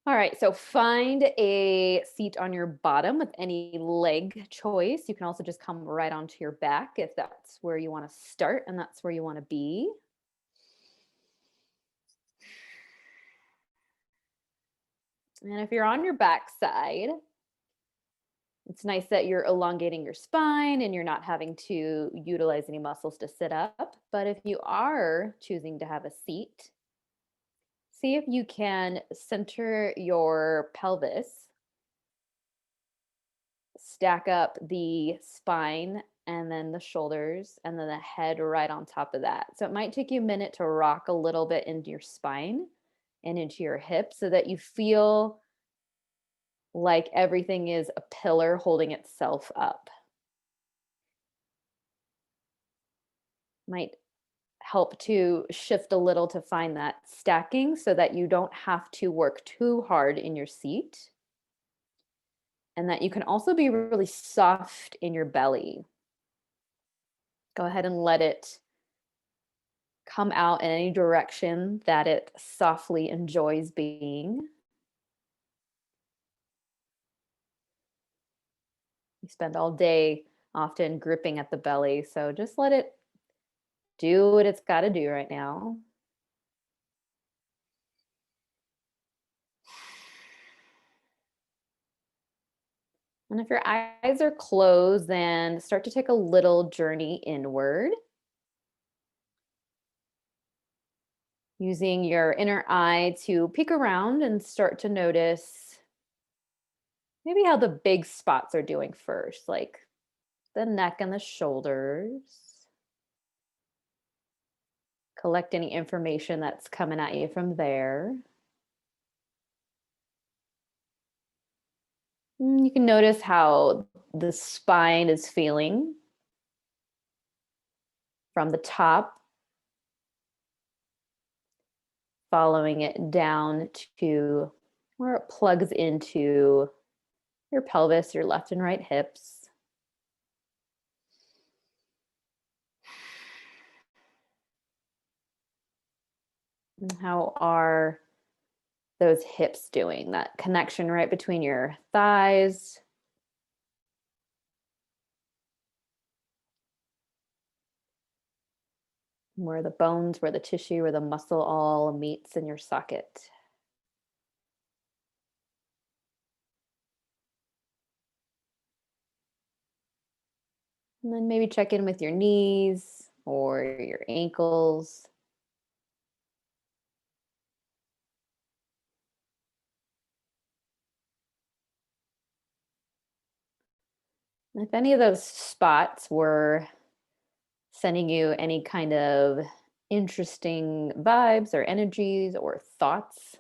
All right, so find a seat on your bottom with any leg choice. You can also just come right onto your back if that's where you want to start and that's where you want to be. And if you're on your back side, it's nice that you're elongating your spine and you're not having to utilize any muscles to sit up. But if you are choosing to have a seat, see if you can center your pelvis, stack up the spine and then the shoulders and then the head right on top of that. So it might take you a minute to rock a little bit into your spine and into your hips so that you feel like everything is a pillar holding itself up. Might help to shift a little to find that stacking so that you don't have to work too hard in your seat and that you can also be really soft in your belly. Go ahead and let it come out in any direction that it softly enjoys being. You spend all day often gripping at the belly, so just let it do what it's got to do right now. And if your eyes are closed, then start to take a little journey inward, using your inner eye to peek around and start to notice maybe how the big spots are doing first, like the neck and the shoulders. Collect any information that's coming at you from there. You can notice how the spine is feeling from the top, following it down to where it plugs into your pelvis, your left and right hips. And how are those hips doing? That connection right between your thighs. Where the bones, where the tissue, where the muscle all meets in your socket. And then maybe check in with your knees or your ankles. And if any of those spots were sending you any kind of interesting vibes or energies or thoughts,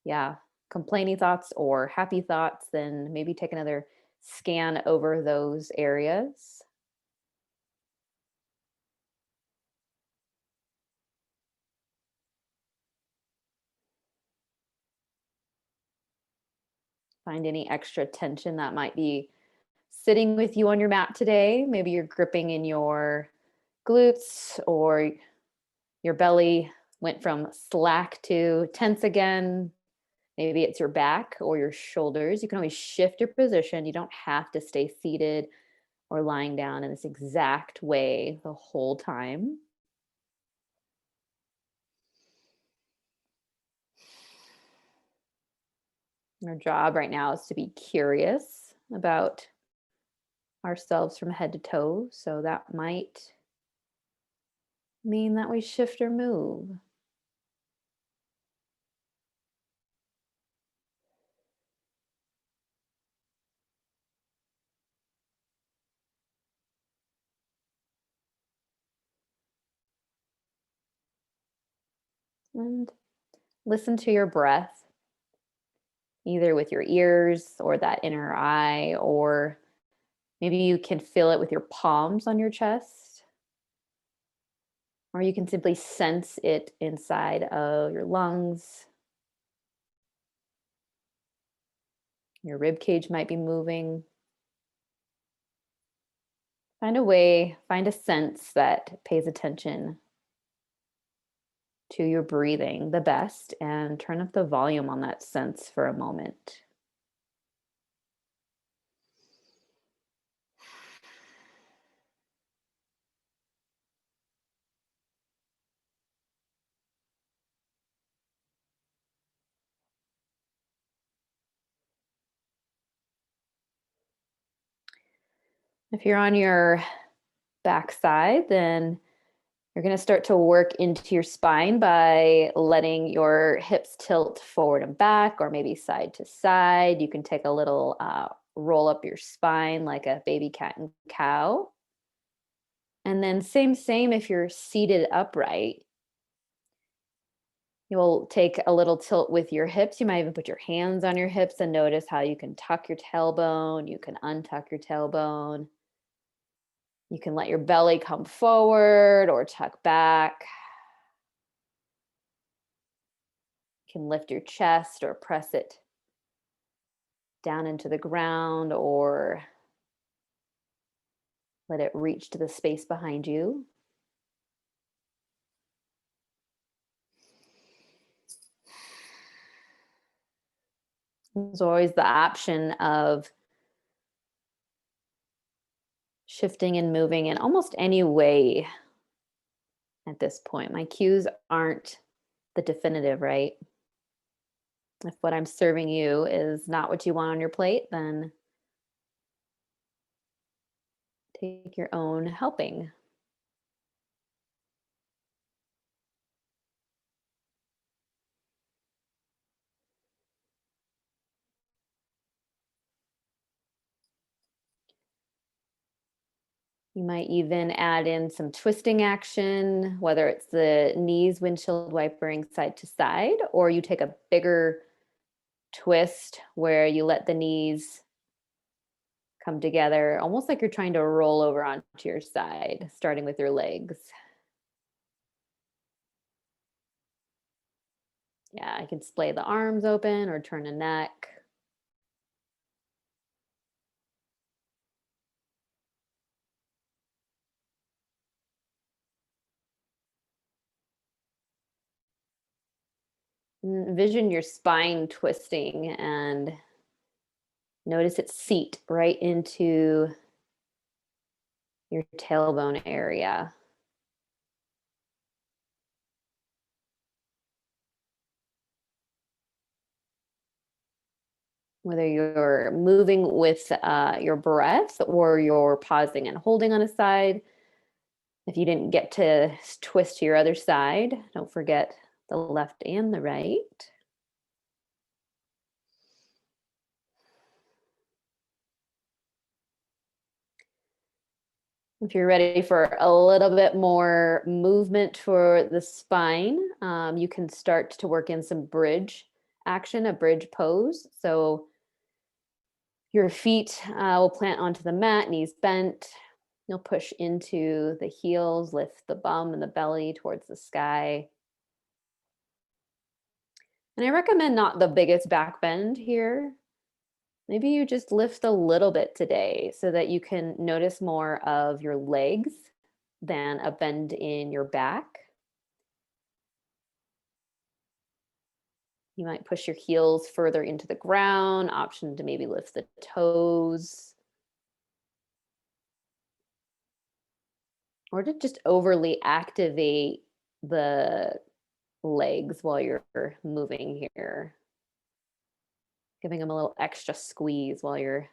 yeah, complaining thoughts or happy thoughts, then maybe take another scan over those areas. Find any extra tension that might be sitting with you on your mat today. Maybe you're gripping in your glutes or your belly went from slack to tense again. Maybe it's your back or your shoulders. You can always shift your position. You don't have to stay seated or lying down in this exact way the whole time. Our job right now is to be curious about ourselves from head to toe. So that might mean that we shift or move. And listen to your breath, either with your ears or that inner eye, or maybe you can feel it with your palms on your chest, or you can simply sense it inside of your lungs. Your rib cage might be moving. Find a way, find a sense that pays attention to your breathing the best and turn up the volume on that sense for a moment. If you're on your backside, then you're going to start to work into your spine by letting your hips tilt forward and back, or maybe side to side. You can take a little roll up your spine like a baby cat and cow. And then same if you're seated upright. You'll take a little tilt with your hips. You might even put your hands on your hips and notice how you can tuck your tailbone. You can untuck your tailbone. You can let your belly come forward or tuck back. You can lift your chest or press it down into the ground or let it reach to the space behind you. There's always the option of shifting and moving in almost any way at this point. My cues aren't the definitive, right? If what I'm serving you is not what you want on your plate, then take your own helping. You might even add in some twisting action, whether it's the knees windshield wipering side to side, or you take a bigger twist where you let the knees come together, almost like you're trying to roll over onto your side, starting with your legs. Yeah, I can splay the arms open or turn the neck. Envision your spine twisting and notice its seat right into your tailbone area. Whether you're moving with your breath or you're pausing and holding on a side. If you didn't get to twist to your other side, don't forget the left and the right. If you're ready for a little bit more movement for the spine, you can start to work in some bridge action, a bridge pose. So your feet will plant onto the mat, knees bent. You'll push into the heels, lift the bum and the belly towards the sky. And I recommend not the biggest back bend here. Maybe you just lift a little bit today so that you can notice more of your legs than a bend in your back. You might push your heels further into the ground, option to maybe lift the toes. Or to just overly activate the legs while you're moving here. Giving them a little extra squeeze while you're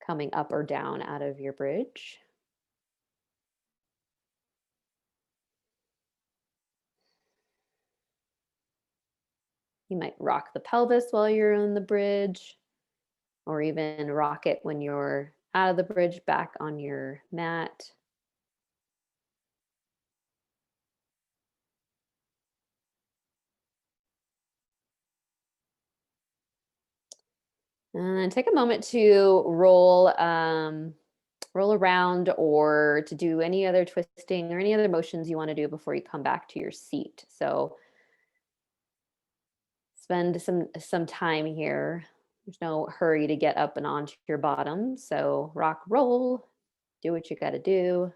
coming up or down out of your bridge. You might rock the pelvis while you're on the bridge, or even rock it when you're out of the bridge back on your mat. And take a moment to roll around or to do any other twisting or any other motions you want to do before you come back to your seat. So spend some time here. There's no hurry to get up and onto your bottom. So rock, roll, do what you got to do.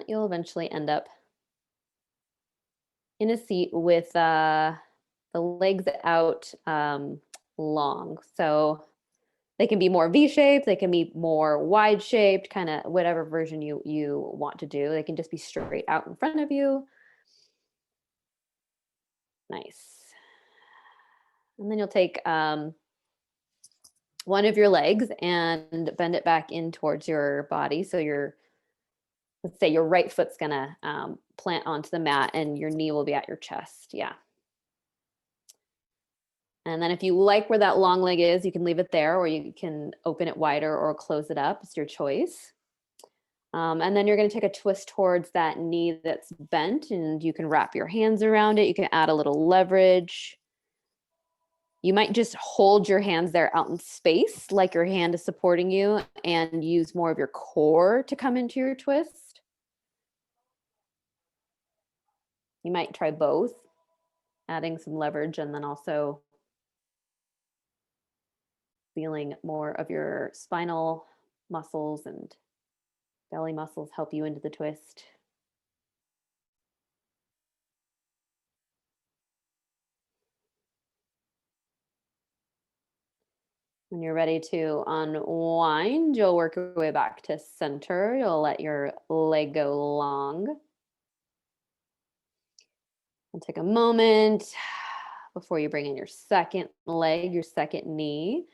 you'll eventually end up in a seat with the legs out long. So they can be more V-shaped, they can be more wide-shaped, kind of whatever version you want to do. They can just be straight out in front of you. Nice. And then you'll take one of your legs and bend it back in towards your body. So let's say your right foot's gonna plant onto the mat and your knee will be at your chest. Yeah. And then if you like where that long leg is, you can leave it there, or you can open it wider or close it up. It's your choice. And then you're going to take a twist towards that knee that's bent, and you can wrap your hands around it. You can add a little leverage. You might just hold your hands there out in space, like your hand is supporting you, and use more of your core to come into your twist. You might try both, adding some leverage and then also feeling more of your spinal muscles and belly muscles help you into the twist. When you're ready to unwind, you'll work your way back to center. You'll let your leg go long. And take a moment before you bring in your second leg, your second knee.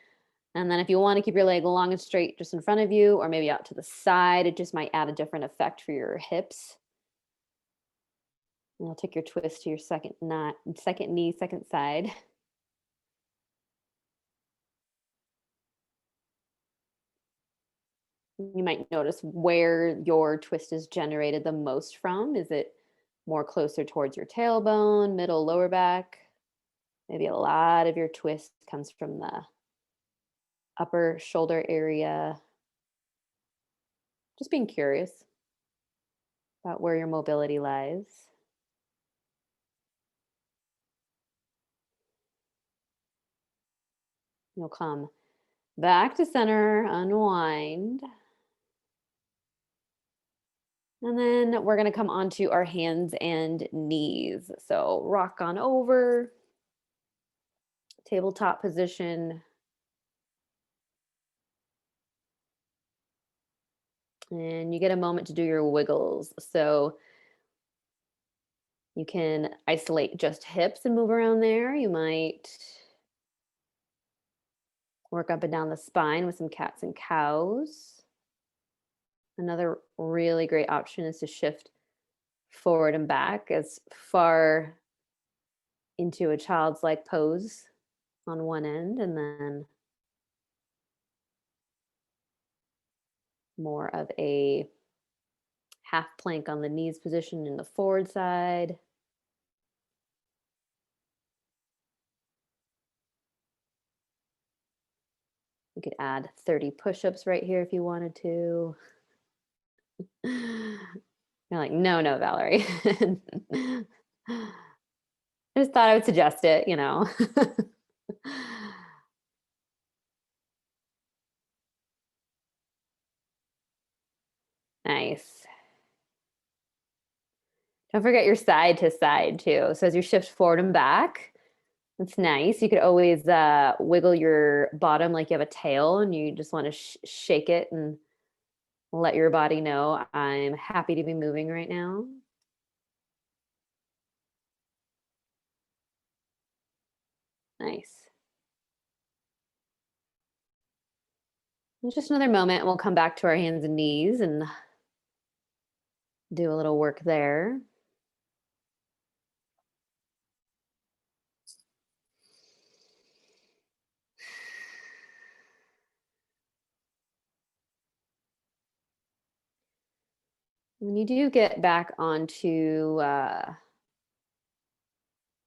And then if you want to keep your leg long and straight just in front of you, or maybe out to the side, it just might add a different effect for your hips. And you'll take your twist to your second knee, second side. You might notice where your twist is generated the most from. Is it more closer towards your tailbone, middle, lower back? Maybe a lot of your twist comes from the upper shoulder area. Just being curious about where your mobility lies. You'll come back to center, unwind. And then we're going to come onto our hands and knees. So rock on over, tabletop position. And you get a moment to do your wiggles. So you can isolate just hips and move around there. You might work up and down the spine with some cats and cows. Another really great option is to shift forward and back as far into a child's like pose on one end, and then more of a half plank on the knees position in the forward side. You could add 30 push-ups right here if you wanted to. You're like, no, Valerie. I just thought I would suggest it, you know. Nice. Don't forget your side to side too. So as you shift forward and back, that's nice. You could always wiggle your bottom like you have a tail and you just want to shake it and let your body know I'm happy to be moving right now. Nice. And just another moment and we'll come back to our hands and knees and do a little work there. When you do get back onto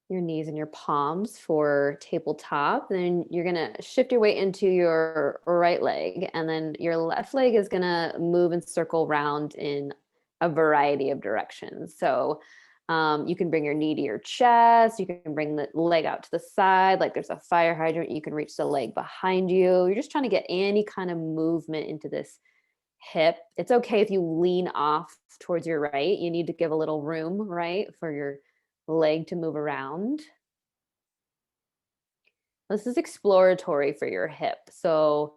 your knees and your palms for tabletop, then you're gonna shift your weight into your right leg, and then your left leg is gonna move and circle around in a variety of directions. So you can bring your knee to your chest, you can bring the leg out to the side, like there's a fire hydrant, you can reach the leg behind you. You're just trying to get any kind of movement into this hip. It's okay if you lean off towards your right. You need to give a little room, right, for your leg to move around. This is exploratory for your hip. So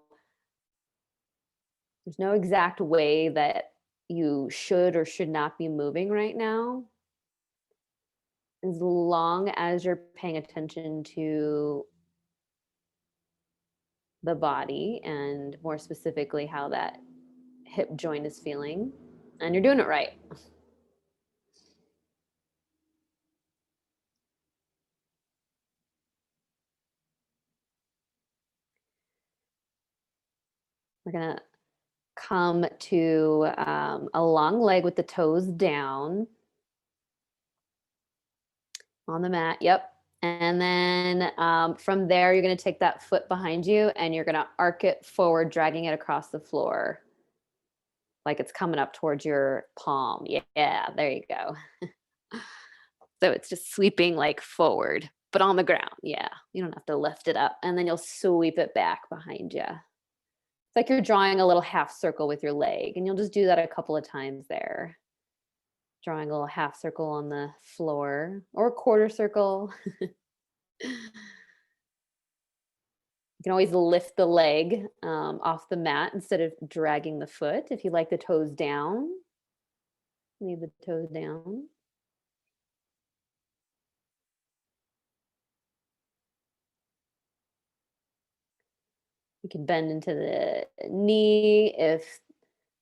there's no exact way that you should or should not be moving right now. As long as you're paying attention to the body and more specifically how that hip joint is feeling, and you're doing it right. We're gonna come to a long leg with the toes down on the mat. Yep. And then from there, you're going to take that foot behind you and you're going to arc it forward, dragging it across the floor like it's coming up towards your palm. Yeah, there you go. So it's just sweeping like forward, but on the ground. Yeah, you don't have to lift it up. And then you'll sweep it back behind you. It's like you're drawing a little half circle with your leg, and you'll just do that a couple of times there. Drawing a little half circle on the floor or a quarter circle. You can always lift the leg off the mat instead of dragging the foot. If you like the toes down, leave the toes down. You can bend into the knee if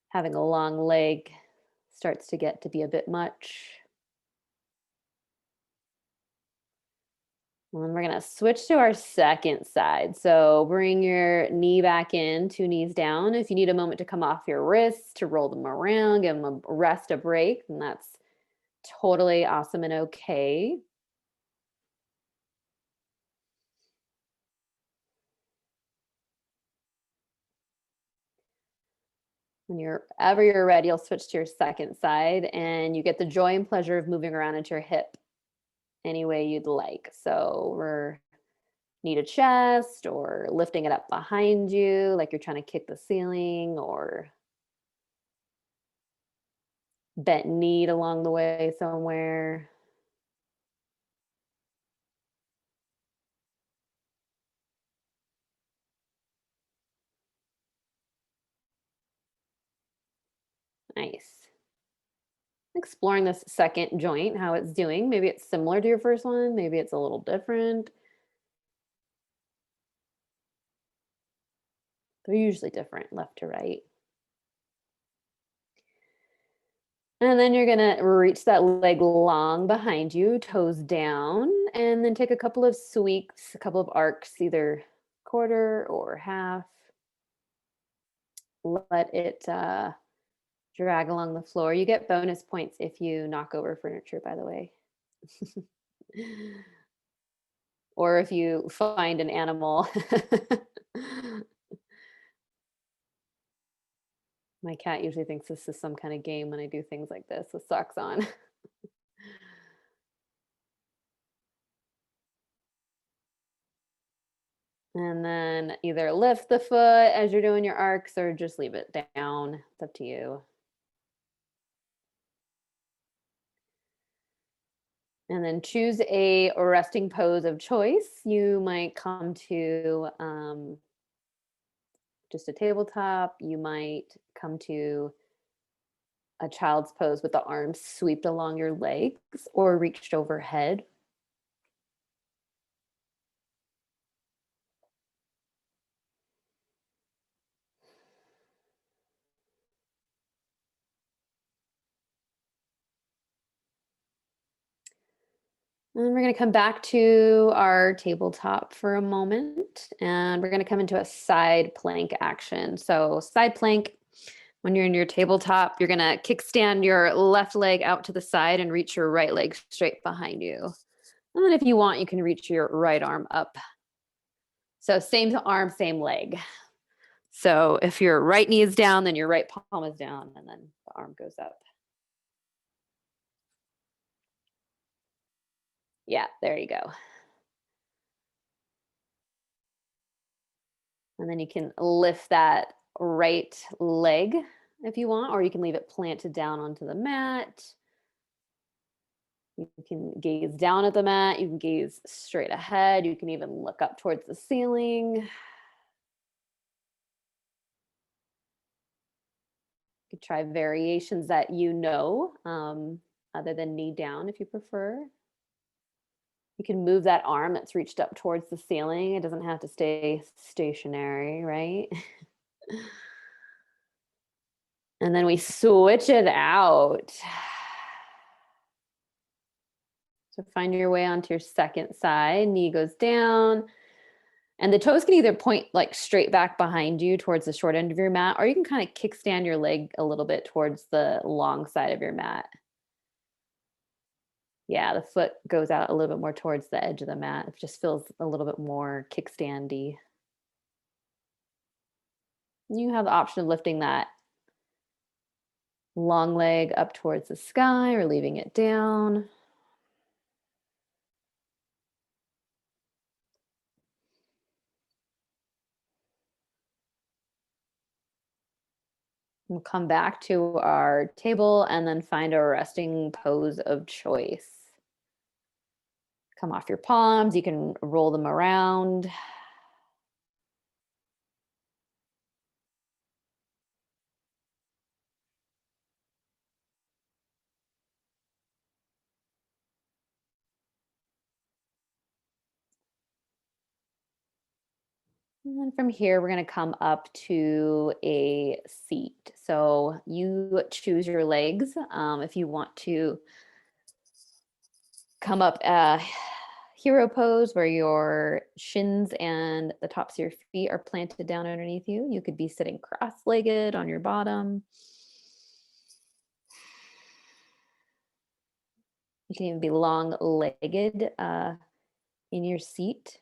having a long leg starts to get to be a bit much. And we're going to switch to our second side. So bring your knee back in, 2 knees down. If you need a moment to come off your wrists, to roll them around, give them a rest, a break, and that's totally awesome and okay. Whenever you're ready, you'll switch to your second side and you get the joy and pleasure of moving around into your hip any way you'd like. So we're knee to chest or lifting it up behind you like you're trying to kick the ceiling, or bent knee along the way somewhere. Nice. Exploring this second joint, how it's doing. Maybe it's similar to your first one, maybe it's a little different. They're usually different left to right. And then you're gonna reach that leg long behind you, toes down, and then take a couple of sweeps, a couple of arcs, either quarter or half. Let it drag along the floor. You get bonus points if you knock over furniture, by the way. Or if you find an animal. My cat usually thinks this is some kind of game when I do things like this with socks on. And then either lift the foot as you're doing your arcs or just leave it down. It's up to you. And then choose a resting pose of choice. You might come to just a tabletop. You might come to a child's pose with the arms swept along your legs or reached overhead. And we're going to come back to our tabletop for a moment, and we're going to come into a side plank action. So side plank, when you're in your tabletop, you're going to kickstand your left leg out to the side and reach your right leg straight behind you. And then if you want, you can reach your right arm up. So same arm, same leg. So if your right knee is down, then your right palm is down, and then the arm goes up. Yeah, there you go. And then you can lift that right leg if you want, or you can leave it planted down onto the mat. You can gaze down at the mat, you can gaze straight ahead, you can even look up towards the ceiling. You could try variations that you know, other than knee down if you prefer. You can move that arm that's reached up towards the ceiling. It doesn't have to stay stationary, right? And then we switch it out. So find your way onto your second side. Knee goes down. And the toes can either point like straight back behind you towards the short end of your mat, or you can kind of kickstand your leg a little bit towards the long side of your mat. Yeah, the foot goes out a little bit more towards the edge of the mat. It just feels a little bit more kickstandy. You have the option of lifting that long leg up towards the sky or leaving it down. We'll come back to our table and then find a resting pose of choice. Come off your palms, you can roll them around. And then from here, we're going to come up to a seat. So you choose your legs. If you want to come up hero pose where your shins and the tops of your feet are planted down underneath you. You could be sitting cross-legged on your bottom. You can even be long-legged in your seat.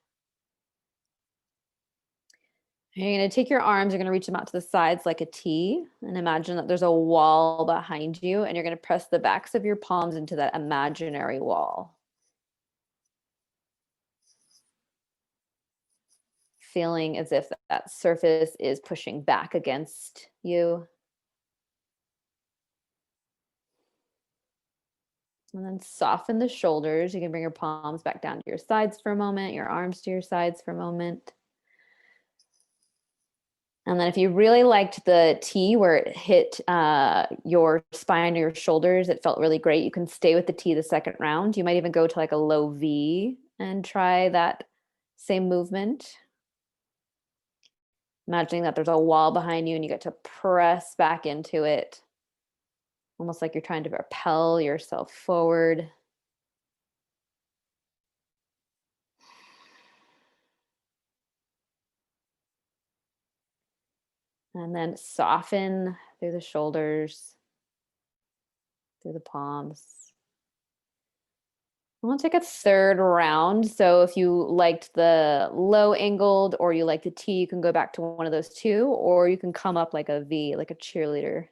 You're going to take your arms, you're going to reach them out to the sides like a T, and imagine that there's a wall behind you, and you're going to press the backs of your palms into that imaginary wall. Feeling as if that surface is pushing back against you. And then soften the shoulders. You can bring your palms back down to your sides for a moment, your arms to your sides for a moment. And then if you really liked the T where it hit your spine or your shoulders, it felt really great. You can stay with the T the second round. You might even go to like a low V and try that same movement. Imagining that there's a wall behind you and you get to press back into it. Almost like you're trying to propel yourself forward. And then soften through the shoulders, through the palms. We'll take a third round. So if you liked the low angled or you like the T, you can go back to one of those two, or you can come up like a V, like a cheerleader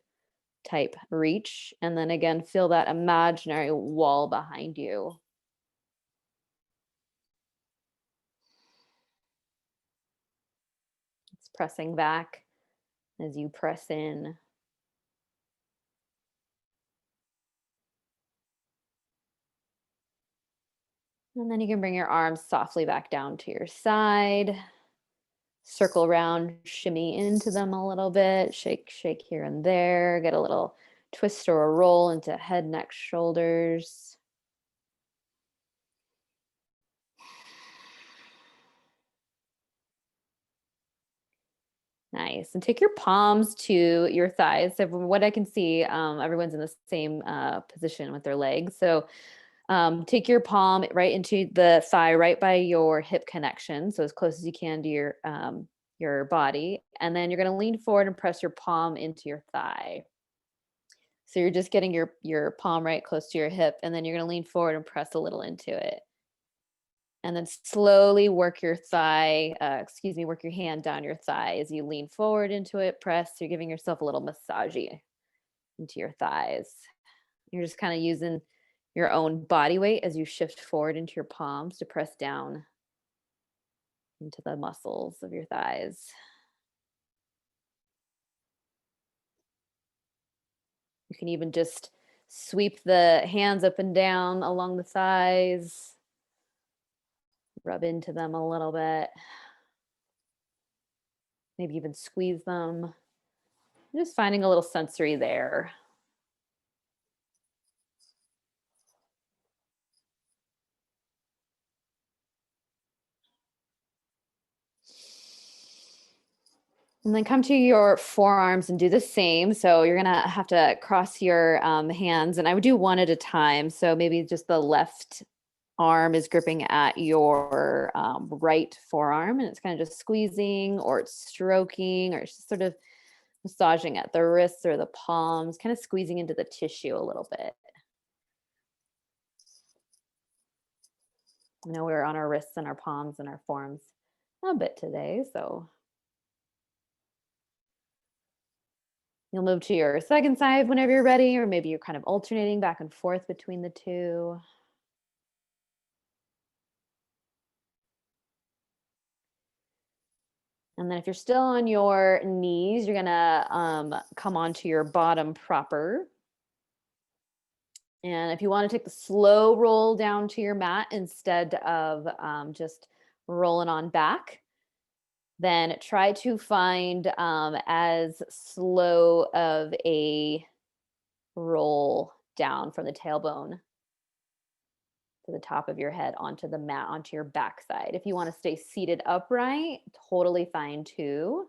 type reach. And then again, feel that imaginary wall behind you. It's pressing back as you press in. And then you can bring your arms softly back down to your side. Circle around, shimmy into them a little bit, shake, shake here and there, get a little twist or a roll into head, neck, shoulders. Nice. And take your palms to your thighs. So from what I can see, everyone's in the same position with their legs. So take your palm right into the thigh, right by your hip connection. So as close as you can to your body. And then you're going to lean forward and press your palm into your thigh. So you're just getting your palm right close to your hip, and then you're going to lean forward and press a little into it. And then slowly work your thigh, work your hand down your thigh as you lean forward into it, press. You're giving yourself a little massage into your thighs. You're just kind of using your own body weight as you shift forward into your palms to press down into the muscles of your thighs. You can even just sweep the hands up and down along the thighs, rub into them a little bit, maybe even squeeze them. Just finding a little sensory there. And then come to your forearms and do the same. So you're gonna have to cross your hands, and I would do one at a time. So maybe just the left arm is gripping at your right forearm, and it's kind of just squeezing, or it's stroking, or it's just sort of massaging at the wrists or the palms, kind of squeezing into the tissue a little bit. I know we're on our wrists and our palms and our forearms a bit today, so you'll move to your second side whenever you're ready, or maybe you're kind of alternating back and forth between the two. And then if you're still on your knees, you're gonna come onto your bottom proper. And if you want to take the slow roll down to your mat instead of just rolling on back, then try to find as slow of a roll down from the tailbone to the top of your head onto the mat, onto your backside. If you want to stay seated upright, totally fine too.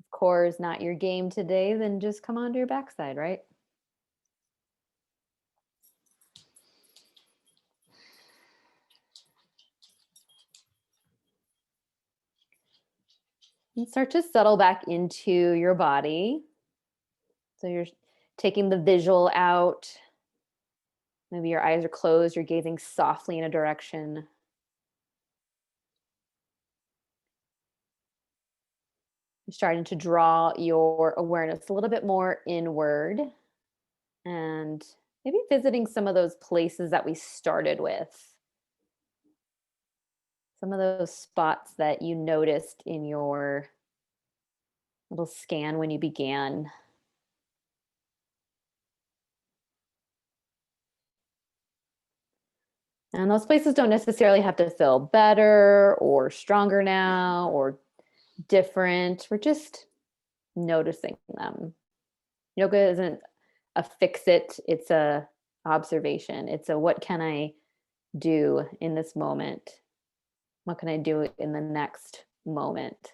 If core is not your game today, then just come onto your backside, right? And start to settle back into your body. So you're taking the visual out. Maybe your eyes are closed, you're gazing softly in a direction. You're starting to draw your awareness a little bit more inward, and maybe visiting some of those places that we started with. Some of those spots that you noticed in your little scan when you began. And those places don't necessarily have to feel better or stronger now or different. We're just noticing them. Yoga isn't a fix it, it's a observation. It's a what can I do in this moment? What can I do in the next moment?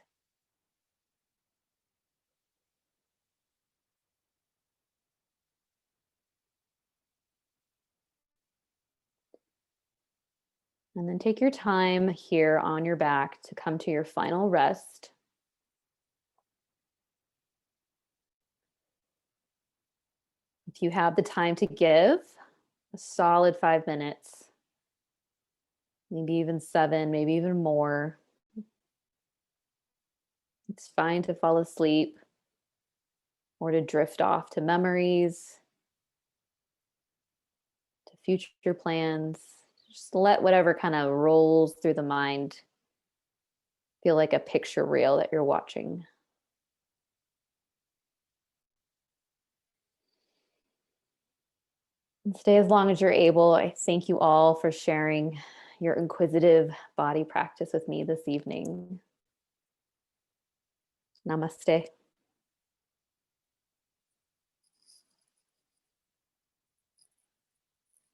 And then take your time here on your back to come to your final rest. If you have the time to give, a solid 5 minutes, maybe even 7, maybe even more. It's fine to fall asleep or to drift off to memories, to future plans. Just let whatever kind of rolls through the mind feel like a picture reel that you're watching. And stay as long as you're able. I thank you all for sharing your inquisitive body practice with me this evening. Namaste.